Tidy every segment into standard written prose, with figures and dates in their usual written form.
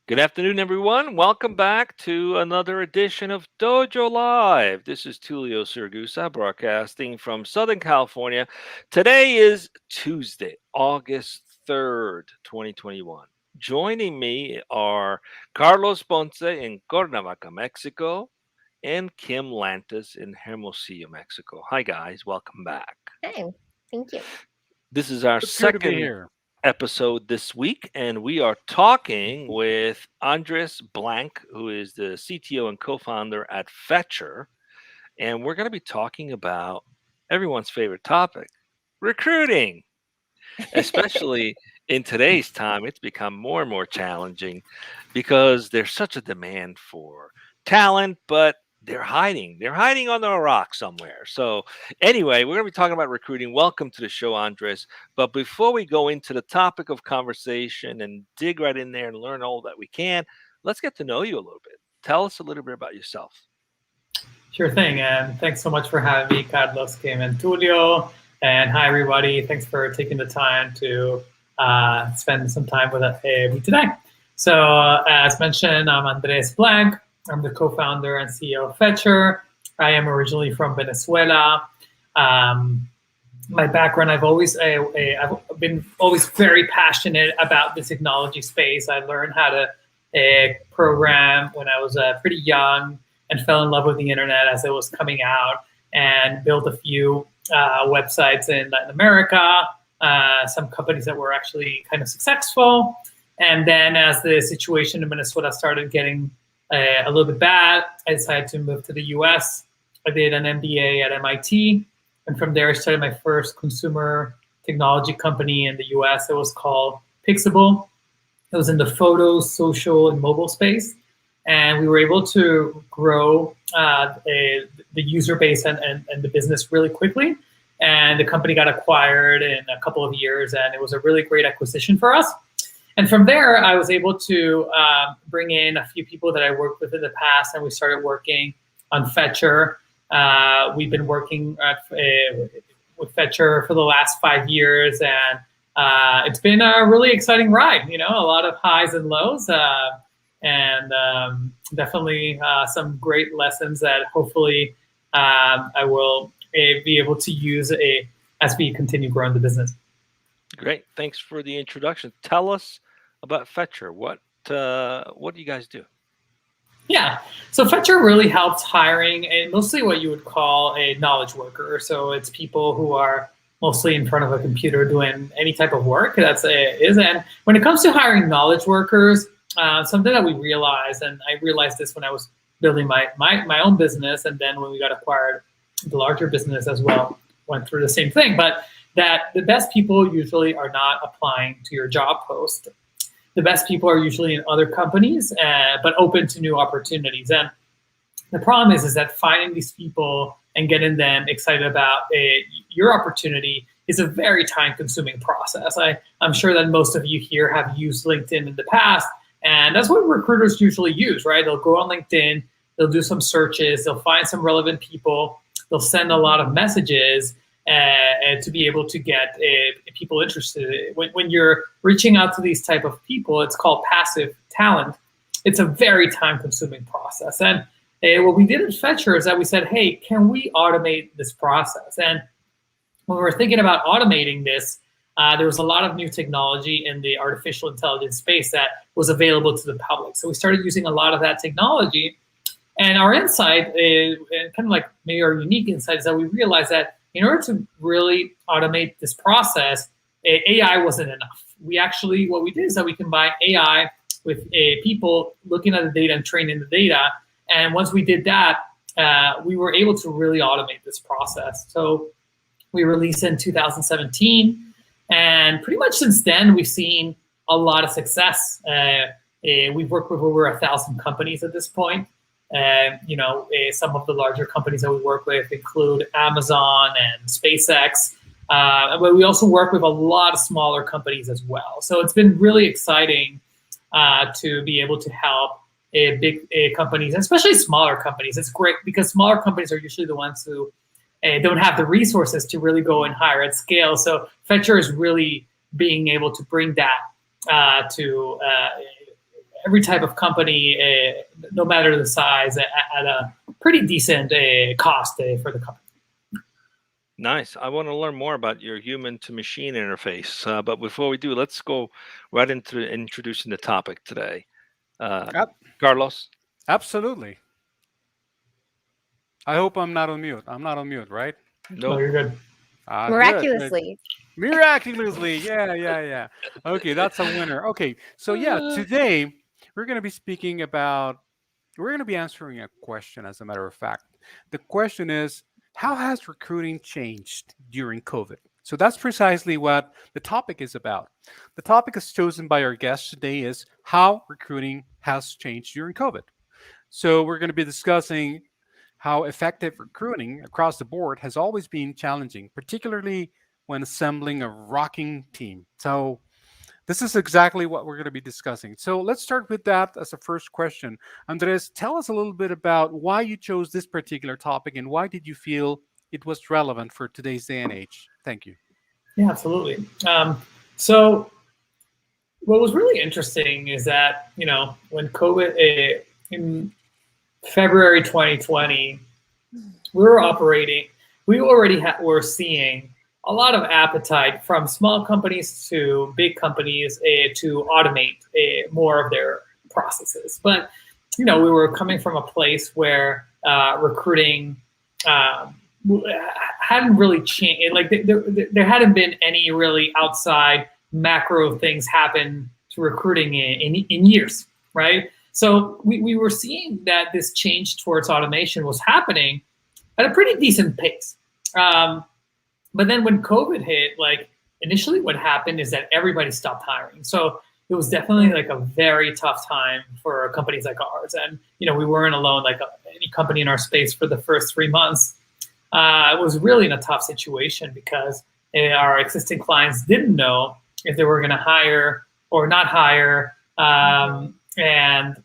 Good afternoon, everyone. Welcome back to another edition of Dojo Live. This is Tulio Sirgusa broadcasting from Southern California. Today is Tuesday, August 3rd, 2021. Joining me are Carlos Ponce in Cuernavaca, Mexico, and Kim Lantis in Hermosillo, Mexico. Hi, guys. Welcome back. Hi, thank you. This is our It's good to be second here. episode this week, and we are talking with Andres Blank, who is the CTO and co founder at Fetcher. And we're going to be talking about everyone's favorite topic recruiting, especially in today's time. It's become more and more challenging because there's such a demand for talent, but they're hiding. They're hiding under a rock somewhere. So, anyway, we're going to be talking about recruiting. Welcome to the show, Andres. But before we go into the topic of conversation and dig right in there and learn all that we can, let's get to know you a little bit. Tell us a little bit about yourself. Sure thing, and thanks so much for having me, Carlos, Kim, and Tulio. And hi, everybody. Thanks for taking the time to spend some time with me today. So, as mentioned, I'm Andres Blank. I'm the co-founder and CEO of Fetcher. I am originally from Venezuela. My background, I've been always very passionate about the technology space. I learned how to program when I was pretty young, and fell in love with the internet as it was coming out, and built a few websites in Latin America, some companies that were actually kind of successful. And then as the situation in Minnesota started getting a little bit bad, I decided to move to the US. I did an MBA at MIT. And from there, I started my first consumer technology company in the US. It was called Pixable. It was in the photo, social, and mobile space. And we were able to grow the user base and the business really quickly. And the company got acquired in a couple of years, and it was a really great acquisition for us. And from there, I was able to bring in a few people that I worked with in the past, and we started working on Fetcher. We've been working with Fetcher for the last 5 years, and it's been a really exciting ride. You know, a lot of highs and lows. And definitely some great lessons that hopefully I will be able to use as we continue growing the business. Great. Thanks for the introduction. Tell us about Fetcher. What do you guys do? Yeah, so Fetcher really helps hiring mostly what you would call a knowledge worker. So it's people who are mostly in front of a computer doing any type of work. And when it comes to hiring knowledge workers, something that we realized, and I realized this when I was building my own business, and then when we got acquired, the larger business as well went through the same thing, but that the best people usually are not applying to your job post. The best people are usually in other companies, but open to new opportunities. And the problem is that finding these people and getting them excited about your opportunity is a very time-consuming process. I'm sure that most of you here have used LinkedIn in the past, and that's what recruiters usually use, right? They'll go on LinkedIn, they'll do some searches, they'll find some relevant people, they'll send a lot of messages to be able to get people interested. When you're reaching out to these type of people, it's called passive talent. It's a very time-consuming process. And what we did at Fetcher is that we said, hey, can we automate this process? And when we were thinking about automating this, there was a lot of new technology in the artificial intelligence space that was available to the public. So we started using a lot of that technology. And our insight, kind of like maybe our unique insight, is that we realized that in order to really automate this process, AI wasn't enough. What we did is that we combined AI with people looking at the data and training the data. And once we did that, we were able to really automate this process. So we released in 2017. And pretty much since then, we've seen a lot of success. We've worked with over 1,000 companies at this point. Some of the larger companies that we work with include Amazon and SpaceX. But we also work with a lot of smaller companies as well. So it's been really exciting to be able to help big companies, especially smaller companies. It's great because smaller companies are usually the ones who don't have the resources to really go and hire at scale. So Fetcher is really being able to bring that to every type of company, no matter the size, at a pretty decent cost for the company. Nice. I want to learn more about your human to machine interface. But before we do, let's go right into introducing the topic today. Yep, Carlos. absolutely. I hope I'm not on mute. I'm not on mute, right? No, No. you're good. Good, good. Miraculously. Miraculously. Yeah. Okay, that's a winner. Okay, so today we're going to be we're going to be answering a question, as a matter of fact. The question is, how has recruiting changed during COVID? So that's precisely what the topic is about. The topic is chosen by our guest today is how recruiting has changed during COVID. So we're going to be discussing how effective recruiting across the board has always been challenging, particularly when assembling a rocking team. So this is exactly what we're going to be discussing. So let's start with that as a first question. Andres, tell us a little bit about why you chose this particular topic and why did you feel it was relevant for today's day and age? Thank you. Yeah, absolutely. So what was really interesting is that, when COVID, in February 2020, we already were seeing a lot of appetite from small companies to big companies to automate more of their processes. But, we were coming from a place where recruiting hadn't really changed. Like there hadn't been any really outside macro things happen to recruiting in years, right? So we were seeing that this change towards automation was happening at a pretty decent pace. But then when COVID hit, initially what happened is that everybody stopped hiring. So it was definitely a very tough time for companies like ours. And, we weren't alone, any company in our space for the first 3 months. It was really in a tough situation because our existing clients didn't know if they were going to hire or not hire. And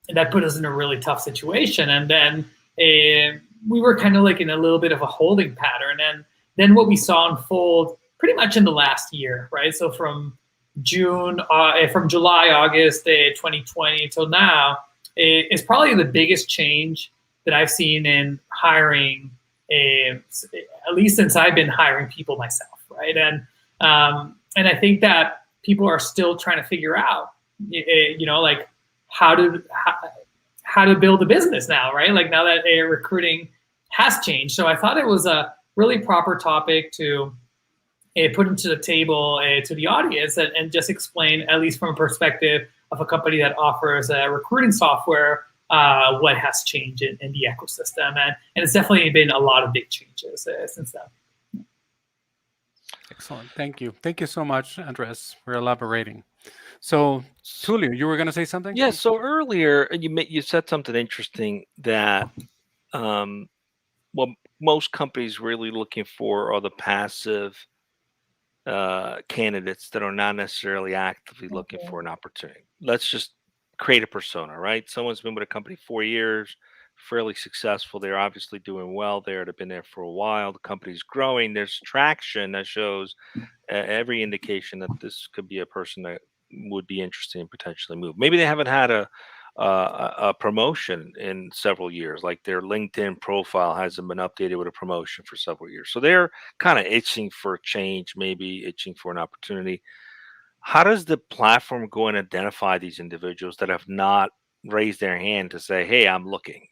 that put us in a really tough situation. And then we were kind of in a little bit of a holding pattern. And then what we saw unfold pretty much in the last year, right? So from July, August 2020 till now, is probably the biggest change that I've seen in hiring, at least since I've been hiring people myself, right? And I think that people are still trying to figure out, how to build a business now, right? Now that recruiting has changed. So I thought it was a really proper topic to put into the table to the audience and just explain, at least from a perspective of a company that offers recruiting software, what has changed in the ecosystem. And it's definitely been a lot of big changes since then. Excellent. Thank you. Thank you so much, Andres, for elaborating. So, Tulio, you were going to say something? Yeah. So earlier you said something interesting that what most companies really looking for are the passive candidates that are not necessarily actively looking for an opportunity. Let's just create a persona, right? Someone's been with a company 4 years, fairly successful. They're obviously doing well there. They've been there for a while. The company's growing. There's traction that shows every indication that this could be a person that would be interested in potentially move. Maybe they haven't had a promotion in several years, like their LinkedIn profile hasn't been updated with a promotion for several years. So they're kind of itching for change, maybe itching for an opportunity. How does the platform go and identify these individuals that have not raised their hand to say, hey, I'm looking?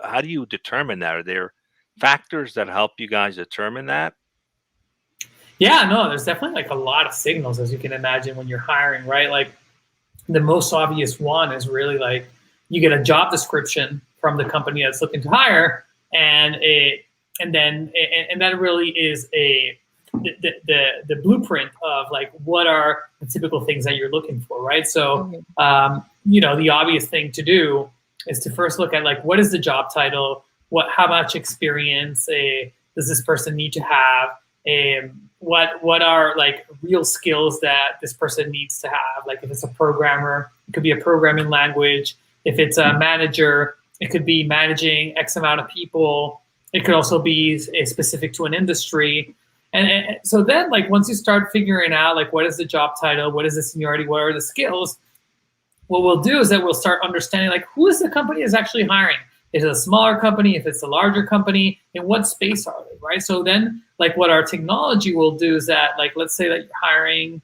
How do you determine that? Are there factors that help you guys determine that? Yeah, no, there's definitely a lot of signals, as you can imagine, when you're hiring, right? The most obvious one is really you get a job description from the company that's looking to hire, and that really is the blueprint of what are the typical things that you're looking for, right? So the obvious thing to do is to first look at what is the job title, how much experience does this person need to have, what are real skills that this person needs to have. If it's a programmer, it could be a programming language. If it's a manager, it could be managing X amount of people. It could also be specific to an industry. And so then once you start figuring out what is the job title, what is the seniority, what are the skills, what we'll do is that we'll start understanding like who is the company that's actually hiring. Is it a smaller company? If it's a larger company, in what space are they, right? So then, like what our technology will do is that, like, let's say that you're hiring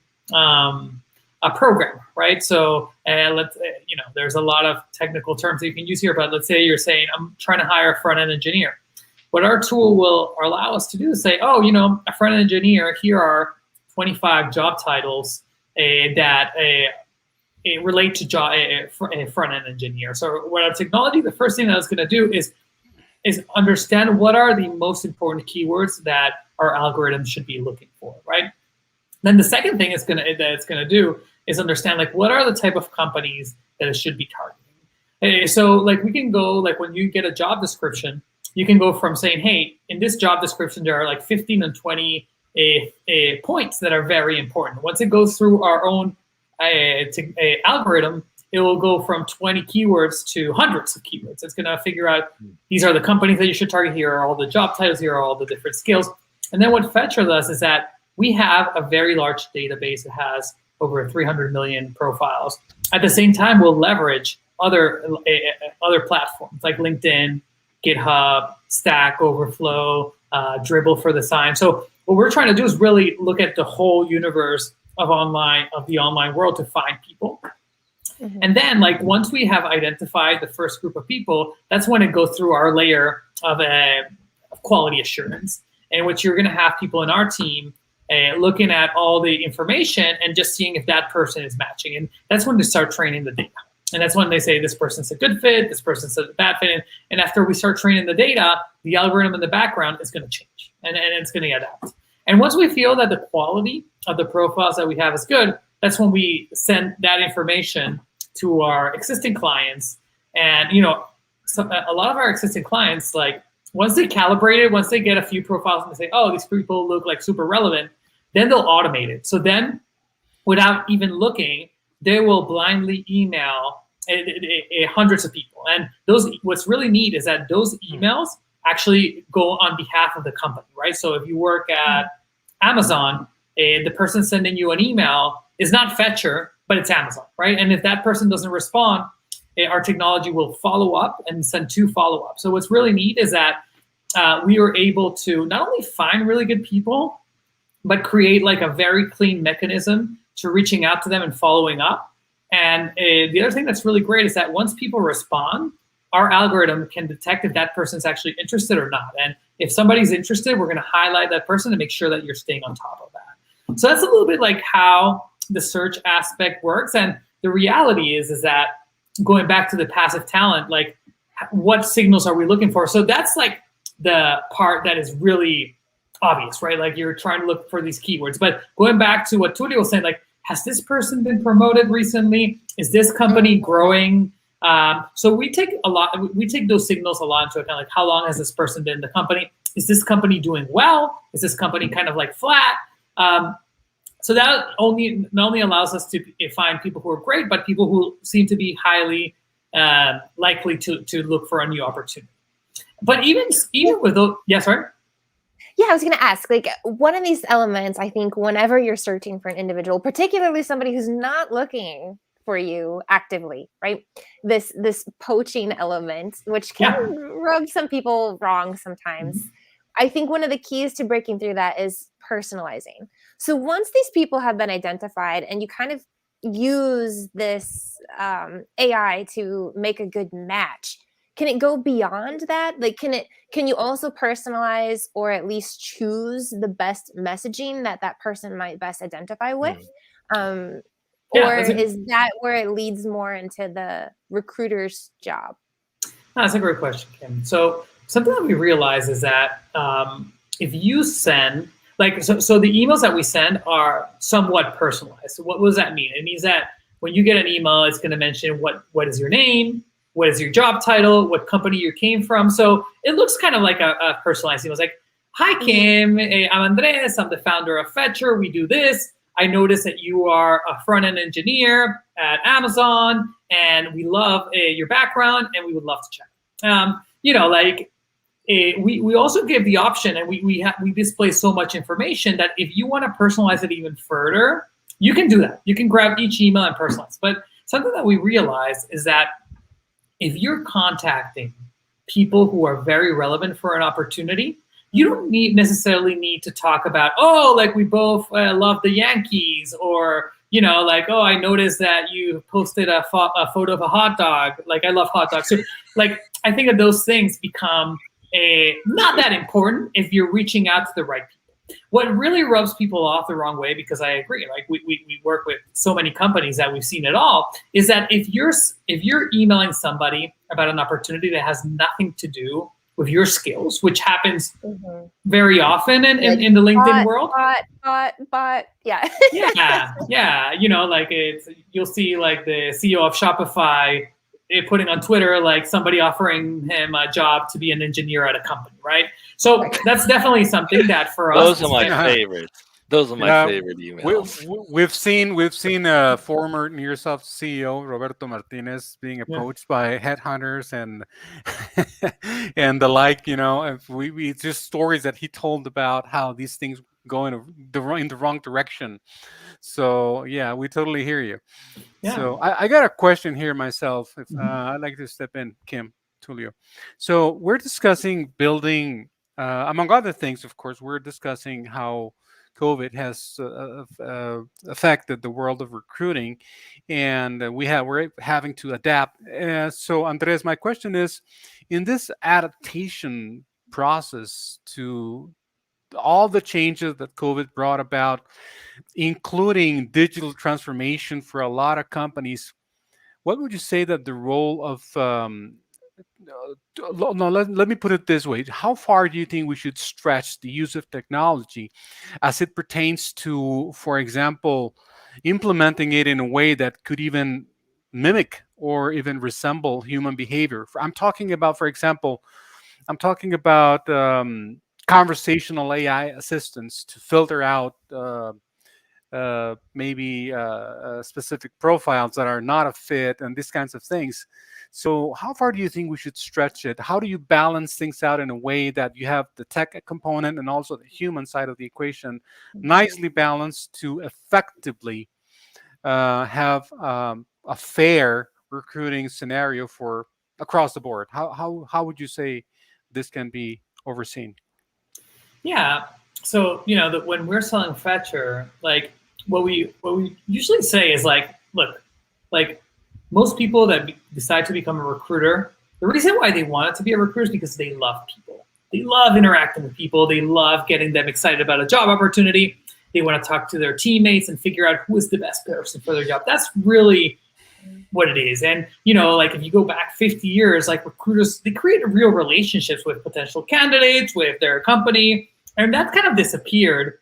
a program, right? So there's a lot of technical terms that you can use here, but let's say you're saying, I'm trying to hire a front-end engineer. What our tool will allow us to do is say, oh, a front-end engineer, here are 25 job titles that relate to a front-end engineer. So what our technology, the first thing that it's going to do is understand what are the most important keywords that our algorithm should be looking for, right? Then the second thing it's going to do is understand like what are the type of companies that it should be targeting. So like we can go, like when you get a job description, you can go from saying, hey, in this job description there are like 15 and 20 points that are very important. Once it goes through our own algorithm, it will go from 20 keywords to hundreds of keywords. It's going to figure out these are the companies that you should target. Here are all the job titles. Here are all the different skills. And then what Fetcher does is that we have a very large database that has over 300 million profiles. At the same time, we'll leverage other platforms like LinkedIn, GitHub, Stack Overflow, Dribble for the sign. So what we're trying to do is really look at the whole universe of the online world to find people. Mm-hmm. And then like once we have identified the first group of people, that's when it goes through our layer of quality assurance, in which you're going to have people in our team looking at all the information and just seeing if that person is matching. And that's when they start training the data. And that's when they say this person's a good fit, this person's a bad fit. And after we start training the data, the algorithm in the background is going to change and it's going to adapt. And once we feel that the quality of the profiles that we have is good, that's when we send that information to our existing clients. And a lot of our existing clients, like once they calibrate it, once they get a few profiles and they say, oh, these people look like super relevant, then they'll automate it. So then without even looking, they will blindly email hundreds of people. And what's really neat is that those emails actually go on behalf of the company, right? So if you work at Amazon, the person sending you an email is not Fetcher, but it's Amazon, right? And if that person doesn't respond, our technology will follow up and send 2 follow-ups. So what's really neat is that we were able to not only find really good people, but create like a very clean mechanism to reaching out to them and following up. And the other thing that's really great is that once people respond, our algorithm can detect if that person's actually interested or not. And if somebody's interested, we're going to highlight that person to make sure that you're staying on top of that. So that's a little bit like how the search aspect works. And the reality is that going back to the passive talent, like what signals are we looking for? So that's like the part that is really obvious, right? Like you're trying to look for these keywords. But going back to what Tulio was saying, like, has this person been promoted recently? Is this company growing? So we take those signals a lot into account, like how long has this person been in the company? Is this company doing well? Is this company kind of like flat? So that not only allows us to find people who are great, but people who seem to be highly likely to look for a new opportunity. But even with those, yes, right? Yeah, I was going to ask, like, one of these elements, I think, whenever you're searching for an individual, particularly somebody who's not looking for you actively, right? This poaching element, which can rub some people wrong sometimes. Mm-hmm. I think one of the keys to breaking through that is personalizing. So once these people have been identified and you kind of use this AI to make a good match, can it go beyond that? Like, can you also personalize or at least choose the best messaging that person might best identify with? Or is that where it leads more into the recruiter's job? That's a great question, Kim. So something that we realize is that if you send, so the emails that we send are somewhat personalized. So what does that mean? It means that when you get an email, it's going to mention what is your name, what is your job title, what company you came from. So it looks kind of like a personalized email. It's like, hi, Kim, I'm Andres. I'm the founder of Fetcher. We do this. I noticed that you are a front-end engineer at Amazon, and we love your background, and we would love to chat. We also give the option, and we display so much information that if you want to personalize it even further, you can do that. You can grab each email and personalize. But something that we realized is that if you're contacting people who are very relevant for an opportunity, you don't necessarily need to talk about, oh, like we both love the Yankees, or, you know, like, oh, I noticed that you posted a photo of a hot dog. Like, I love hot dogs. So, like, I think that those things become not that important if you're reaching out to the right people. What really rubs people off the wrong way, because I agree, like we work with so many companies that we've seen it all, is that if you're emailing somebody about an opportunity that has nothing to do with your skills, which happens very often in the LinkedIn world. Yeah. yeah. You know, like you'll see like the CEO of Shopify putting on Twitter, like somebody offering him a job to be an engineer at a company, right? So that's definitely something that for us. Those are my favorites. Those are my favorite emails. We've seen former Nearsoft CEO Roberto Martinez being approached by headhunters and and the like. You know, if we just stories that he told about how these things go in the wrong direction. So yeah, we totally hear you. Yeah. So I got a question here myself. If I'd like to step in, Kim, Tulio. So we're discussing building, among other things, of course, we're discussing how COVID has affected the world of recruiting, and we're having to adapt. So, Andres, my question is, in this adaptation process to all the changes that COVID brought about, including digital transformation for a lot of companies, what would you say that the role of let me put it this way. How far do you think we should stretch the use of technology as it pertains to, for example, implementing it in a way that could even mimic or even resemble human behavior? I'm talking about, for example, conversational AI assistants to filter out maybe specific profiles that are not a fit and these kinds of things. So how far do you think we should stretch it? How do you balance things out in a way that you have the tech component and also the human side of the equation nicely balanced to effectively have a fair recruiting scenario for across the board? How would you say this can be overseen? Yeah. So, you know, that when we're selling Fetcher, like what we usually say is like, look, like most people that decide to become a recruiter, the reason why they want it to be a recruiter is because they love people. They love interacting with people. They love getting them excited about a job opportunity. They want to talk to their teammates and figure out who is the best person for their job. That's really what it is. And, you know, like if you go back 50 years, like recruiters, they create real relationships with potential candidates, with their company. And that kind of disappeared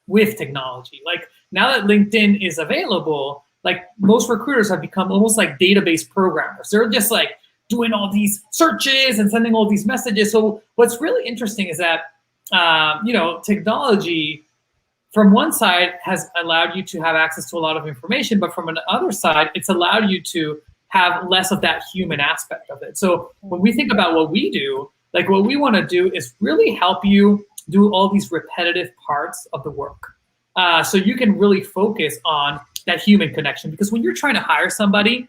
with technology. Like now that LinkedIn is available, like most recruiters have become almost like database programmers. They're just like doing all these searches and sending all these messages. So what's really interesting is that, you know, technology from one side has allowed you to have access to a lot of information, but from another side, it's allowed you to have less of that human aspect of it. So when we think about what we do, like what we want to do is really help you do all these repetitive parts of the work. So you can really focus on that human connection, because when you're trying to hire somebody,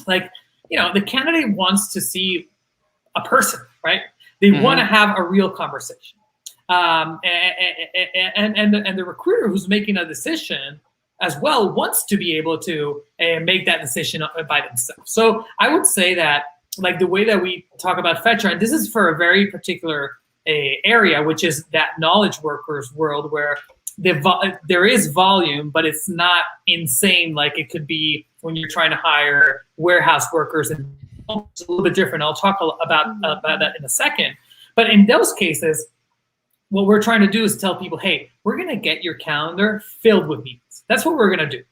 like, you know, the candidate wants to see a person, right? They want to have a real conversation. And the recruiter who's making a decision as well wants to be able to make that decision by themselves. So I would say that, like, the way that we talk about Fetcher, and this is for a very particular area, which is that knowledge workers world where there is volume, but it's not insane like it could be when you're trying to hire warehouse workers, and it's a little bit different. I'll talk about that in a second. But in those cases, what we're trying to do is tell people, hey, we're going to get your calendar filled with meetings. That's what we're going to do.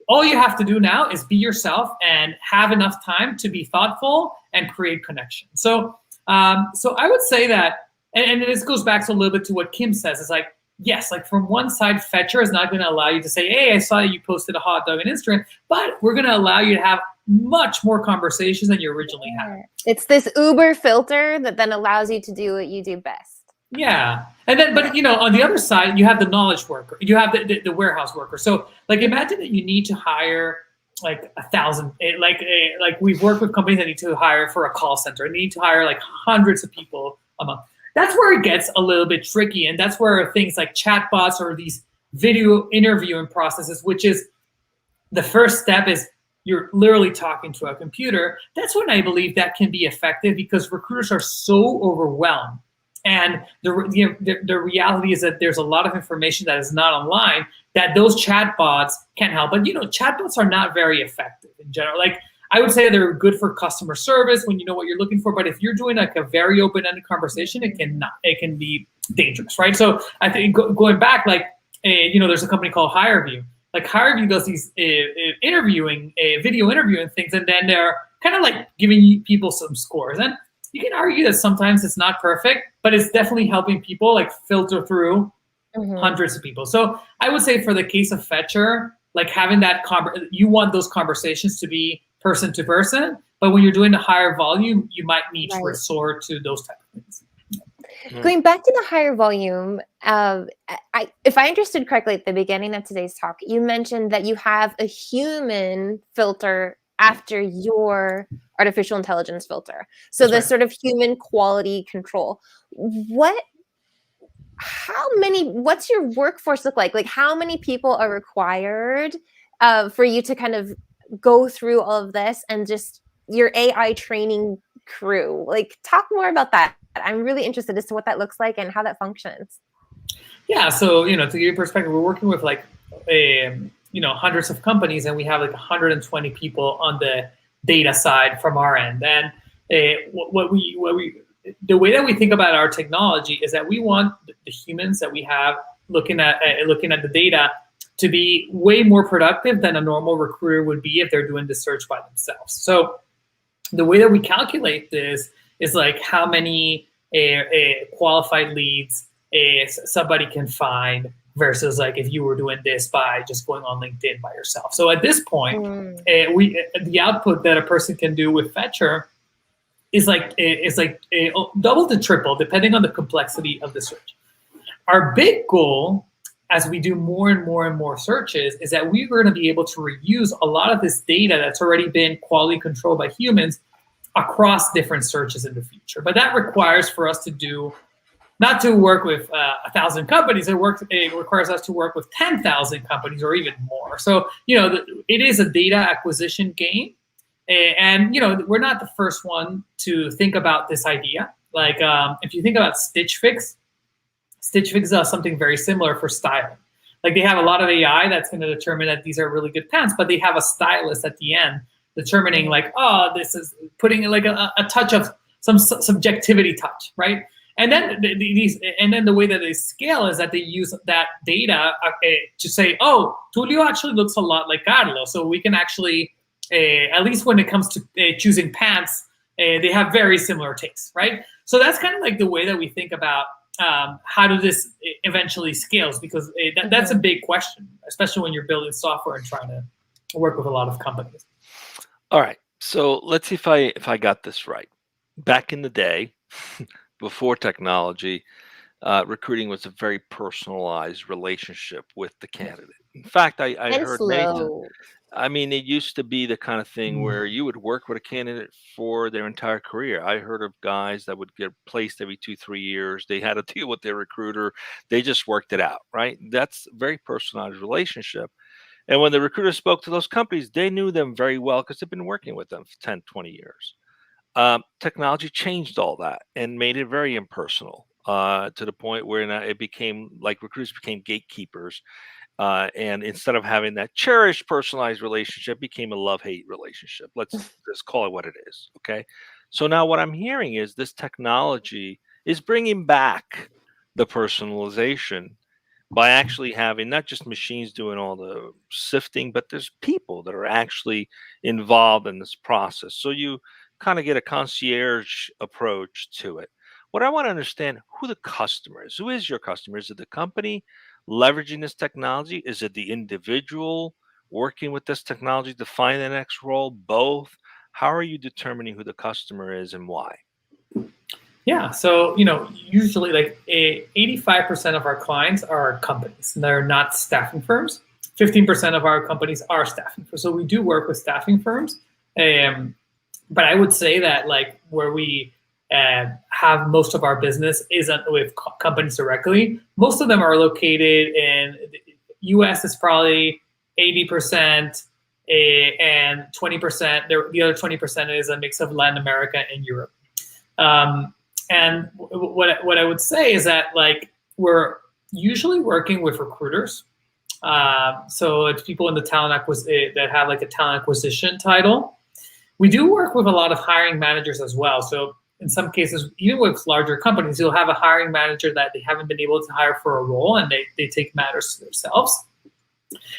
All you have to do now is be yourself and have enough time to be thoughtful and create connection. So I would say that, and this goes back to a little bit to what Kim says. It's like, yes, like from one side, Fetcher is not going to allow you to say, hey, I saw you posted a hot dog on Instagram, but we're going to allow you to have much more conversations than you originally had. It's this Uber filter that then allows you to do what you do best. Yeah. And then, but you know, on the other side, you have the knowledge worker, you have the warehouse worker. So like, imagine that you need to hire like 1,000. Like we've worked with companies that need to hire for a call center, and need to hire like hundreds of people a month. That's where it gets a little bit tricky, and that's where things like chatbots or these video interviewing processes, which is the first step, is you're literally talking to a computer. That's when I believe that can be effective, because recruiters are so overwhelmed. And the reality is that there's a lot of information that is not online that those chatbots can help. But chatbots are not very effective in general. Like, I would say they're good for customer service when you know what you're looking for. But if you're doing like a very open-ended conversation, it can be dangerous, right? So I think going back, like, there's a company called HireVue. Like, HireVue does these video interviewing things, and then they're kind of like giving people some scores. And you can argue that sometimes it's not perfect, but it's definitely helping people like filter through hundreds of people. So I would say for the case of Fetcher, like having that you want those conversations to be person to person, but when you're doing a higher volume, you might need to resort to those type of things. Going back to the higher volume, if I understood correctly at the beginning of today's talk, you mentioned that you have a human filter after your artificial intelligence filter. So this sort of human quality control. What's your workforce look like? Like, how many people are required for you to kind of go through all of this, and just your AI training crew? Like, talk more about that. I'm really interested as to what that looks like and how that functions. Yeah, so to give you perspective, we're working with like hundreds of companies, and we have like 120 people on the data side from our end. And the way that we think about our technology is that we want the humans that we have looking at the data to be way more productive than a normal recruiter would be if they're doing the search by themselves. So the way that we calculate this is like how many qualified leads somebody can find versus like if you were doing this by just going on LinkedIn by yourself. So at this point, the output that a person can do with Fetcher is like double to triple, depending on the complexity of the search. Our big goal, as we do more and more and more searches, is that we're going to be able to reuse a lot of this data that's already been quality controlled by humans across different searches in the future. But that requires for us to not to work with 1,000 companies. It requires us to work with 10,000 companies or even more. So, it is a data acquisition game. And, we're not the first one to think about this idea. Like, if you think about Stitch Fix does something very similar for styling. Like, they have a lot of AI that's going to determine that these are really good pants, but they have a stylist at the end determining like, oh, this is putting like a touch of some subjectivity touch, right? And then the way that they scale is that they use that data to say, oh, Tulio actually looks a lot like Carlos. So we can actually, at least when it comes to choosing pants, they have very similar tastes, right? So that's kind of like the way that we think about how do this eventually scales, because that's a big question, especially when you're building software and trying to work with a lot of companies. All right. So let's see if I got this right. Back in the day, before technology, recruiting was a very personalized relationship with the candidate. In fact, I heard Nathan. I mean, it used to be the kind of thing where you would work with a candidate for their entire career. I heard of guys that would get placed every 2-3 years. They had to deal with their recruiter. They just worked it out, right? That's a very personalized relationship. And when the recruiter spoke to those companies, they knew them very well because they've been working with them for 10, 20 years. Technology changed all that and made it very impersonal to the point where now it became like recruiters became gatekeepers. And instead of having that cherished, personalized relationship, it became a love-hate relationship. Let's just call it what it is. Okay. So now what I'm hearing is this technology is bringing back the personalization by actually having not just machines doing all the sifting, but there's people that are actually involved in this process. So you kind of get a concierge approach to it. What I want to understand, who the customer is. Who is your customer? Is it the company leveraging this technology? Is it the individual working with this technology to find the next role? Both? How are you determining who the customer is and why? Yeah, so usually like 85% of our clients are companies, and they're not staffing firms. 15% of our companies are staffing firms. So we do work with staffing firms. But I would say that like where we have most of our business isn't with companies directly. Most of them are located in the US is probably 80%, and 20%, the other 20% is a mix of Latin America and Europe. And what I would say is that like we're usually working with recruiters. So it's people in the talent that have like a talent acquisition title. We do work with a lot of hiring managers as well. So in some cases, even with larger companies, you'll have a hiring manager that they haven't been able to hire for a role, and they take matters to themselves.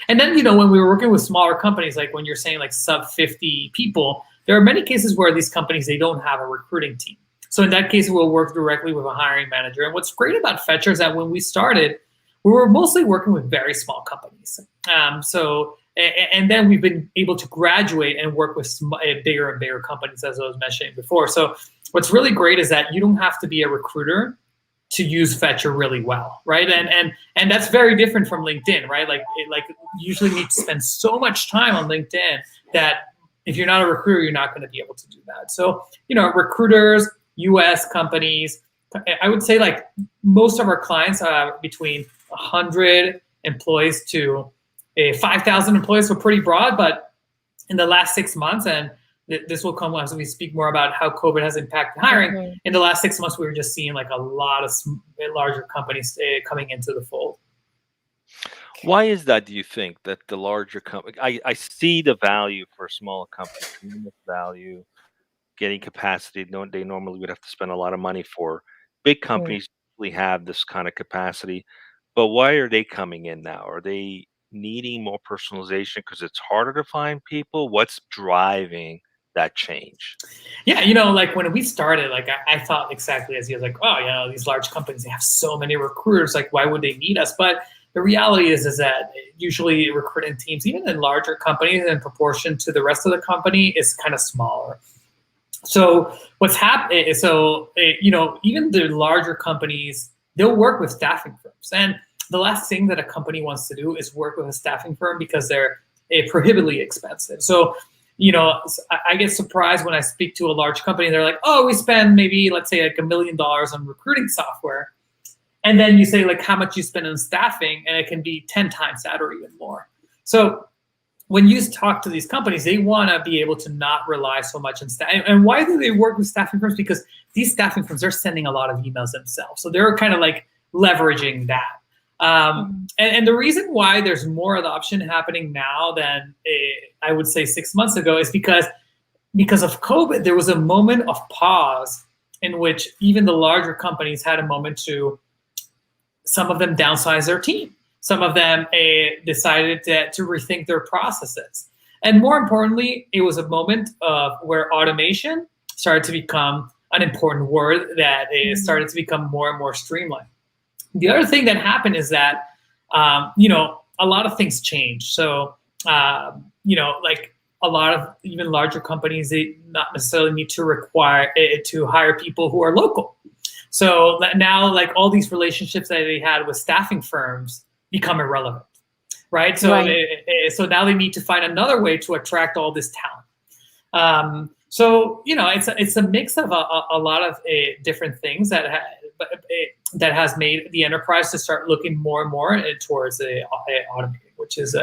And then, you know, when we were working with smaller companies, like when you're saying like sub 50 people, there are many cases where these companies, they don't have a recruiting team. So in that case, we'll work directly with a hiring manager. And what's great about Fetchr is that when we started, we were mostly working with very small companies. And then we've been able to graduate and work with bigger and bigger companies, as I was mentioning before. So what's really great is that you don't have to be a recruiter to use Fetchr really well, right? And that's very different from LinkedIn, right? Like you usually need to spend so much time on LinkedIn that if you're not a recruiter, you're not going to be able to do that. So, you know, recruiters, US companies, I would say like most of our clients are between 100 employees to 5,000 employees, so pretty broad. But in the last 6 months, and this will come as we speak more about how COVID has impacted hiring. Mm-hmm. In the last 6 months, we were just seeing like a lot of larger companies coming into the fold. Why is that, do you think, that the larger company, I see the value for a smaller company, tremendous value, getting capacity they normally would have to spend a lot of money for. Big companies usually have this kind of capacity, but why are they coming in now? Are they needing more personalization because it's harder to find people? What's driving that change? Yeah, you know, like when we started, like I thought exactly as you was like, oh, you know, these large companies, they have so many recruiters, like why would they need us? But the reality is that usually recruiting teams, even in larger companies, in proportion to the rest of the company, is kind of smaller. So what's happening is, you know, even the larger companies, they'll work with staffing firms. And the last thing that a company wants to do is work with a staffing firm because they're prohibitively expensive. So, you know, I get surprised when I speak to a large company. They're like, oh, we spend maybe, let's say, like $1 million on recruiting software. And then you say, like, how much you spend on staffing, and it can be 10 times that or even more. So when you talk to these companies, they want to be able to not rely so much on staff. And why do they work with staffing firms? Because these staffing firms, they're sending a lot of emails themselves. So they're kind of like leveraging that. And the reason why there's more adoption happening now than I would say 6 months ago is because of COVID, there was a moment of pause in which even the larger companies had a moment to, some of them downsize their team. Some of them decided to rethink their processes. And more importantly, it was a moment of where automation started to become an important word that started to become more and more streamlined. The other thing that happened is that, you know, a lot of things changed. So, you know, like a lot of even larger companies, they not necessarily need to require to hire people who are local. So now, like all these relationships that they had with staffing firms become irrelevant, right? So, so now they need to find another way to attract all this talent. So, you know, it's a mix of a lot of different things that has made the enterprise to start looking more and more towards automating, which is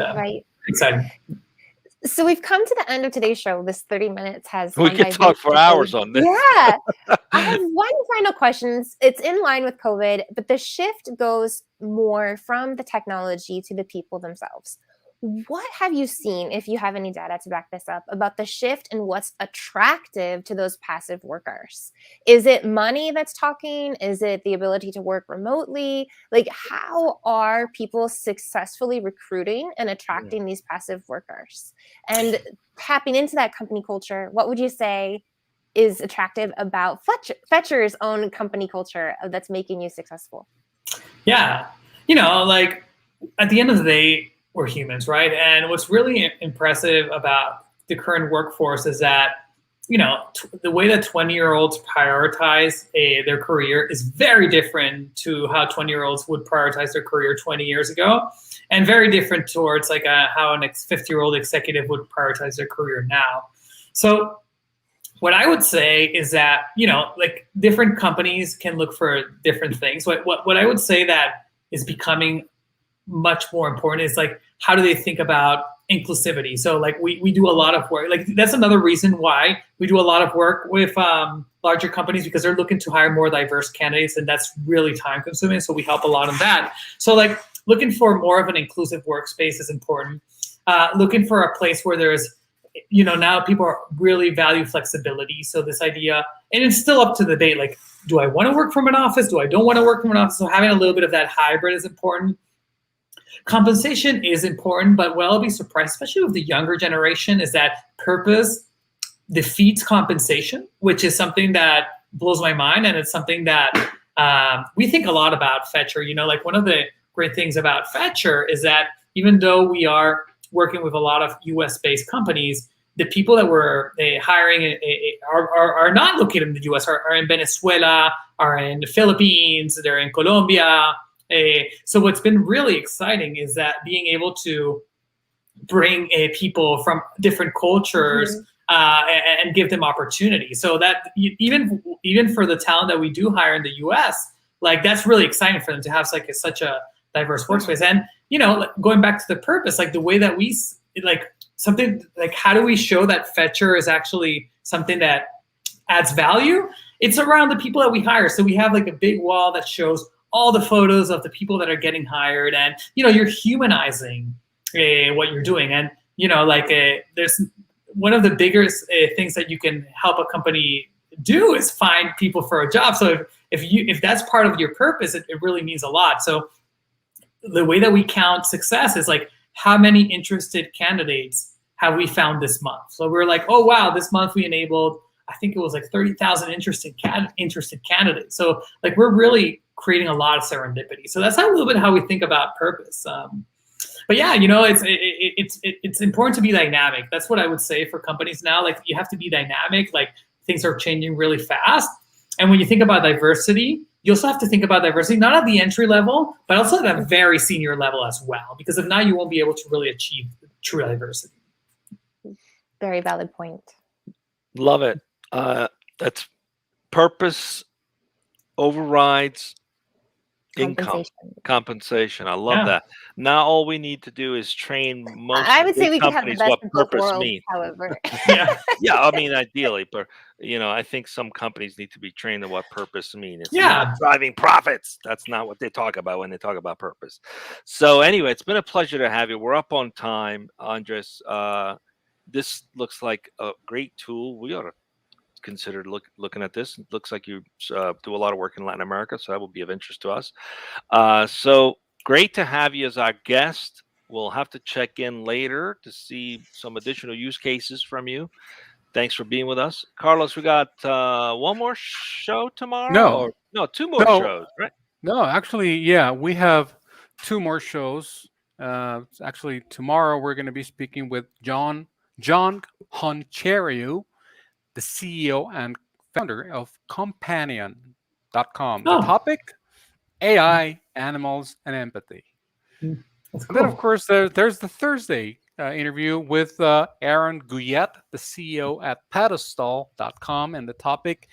exciting. So we've come to the end of today's show. This 30 minutes has. We could talk for hours on this. Yeah. I have one final question. It's in line with COVID, but the shift goes more from the technology to the people themselves. What have you seen, if you have any data to back this up, about the shift and what's attractive to those passive workers? Is it money that's talking? Is it the ability to work remotely? Like, how are people successfully recruiting and attracting these passive workers? And tapping into that company culture, what would you say is attractive about Fetchr's own company culture that's making you successful? Yeah, you know, like at the end of the day, we're humans, right? And what's really impressive about the current workforce is that the way that 20-year-olds prioritize their career is very different to how 20-year-olds would prioritize their career 20 years ago, and very different towards like how an 50-year-old executive would prioritize their career now. So what I would say is that, like different companies can look for different things. What I would say that is becoming much more important is like, how do they think about inclusivity? So like we do a lot of work. Like that's another reason why we do a lot of work with larger companies, because they're looking to hire more diverse candidates, and that's really time consuming. So we help a lot on that. So like looking for more of an inclusive workspace is important. Looking for a place where there's, now people really value flexibility. So this idea, and it's still up to the debate, like, do I want to work from an office? Do I don't want to work from an office? So having a little bit of that hybrid is important. Compensation is important, but what I'll be surprised, especially with the younger generation, is that purpose defeats compensation, which is something that blows my mind. And it's something that we think a lot about Fetcher. Like one of the great things about Fetcher is that even though we are working with a lot of US-based companies, the people that we're hiring are not located in the US, are in Venezuela, are in the Philippines, they're in Colombia. So what's been really exciting is that being able to bring people from different cultures and give them opportunity. So that even for the talent that we do hire in the US, like that's really exciting for them to have such a diverse workspace. And going back to the purpose, like the way that we like something like, how do we show that Fetcher is actually something that adds value? It's around the people that we hire. So we have like a big wall that shows all the photos of the people that are getting hired, and you're humanizing what you're doing. And there's one of the biggest things that you can help a company do is find people for a job. So if that's part of your purpose, it really means a lot. So the way that we count success is like, how many interested candidates have we found this month? So we're like, oh wow, this month we enabled, I think it was like 30,000 interested candidates. So like we're really creating a lot of serendipity. So that's a little bit how we think about purpose. But yeah, it's important to be dynamic. That's what I would say for companies now. Like you have to be dynamic. Like things are changing really fast. And when you think about diversity, you also have to think about diversity, not at the entry level, but also at a very senior level as well. Because if not, you won't be able to really achieve true diversity. Very valid point. Love it. That's purpose overrides income compensation. I love that. Now all we need to do is train most. I would say we could have the best what of both purpose worlds, means. however. Yeah. I mean, ideally, but I think some companies need to be trained on what purpose means. It's not driving profits. That's not what they talk about when they talk about purpose. So anyway, it's been a pleasure to have you. We're up on time, Andres. This looks like a great tool. We ought to consider looking at this. It looks like you do a lot of work in Latin America, so that will be of interest to us. So great to have you as our guest. We'll have to check in later to see some additional use cases from you. Thanks for being with us, Carlos. We got one more show tomorrow. No, two more shows, right? No, actually, yeah, we have two more shows. Actually, tomorrow we're going to be speaking with John Honchariu, the CEO and founder of Companion.com. The topic, AI, animals, and empathy. That's cool. Then, of course, there's the Thursday interview with Aaron Guyette, the CEO at Pedestal.com, and the topic,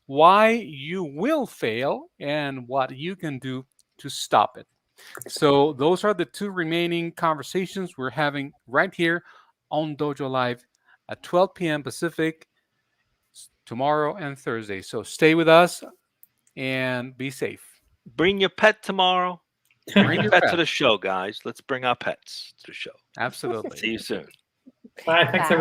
why you will fail and what you can do to stop it. So those are the two remaining conversations we're having right here on Dojo Live at 12 p.m. Pacific tomorrow and Thursday. So stay with us and be safe. Bring your pet tomorrow. Bring your pet to the show, guys. Let's bring our pets to the show. Absolutely. See you soon. Bye. Thanks, everyone.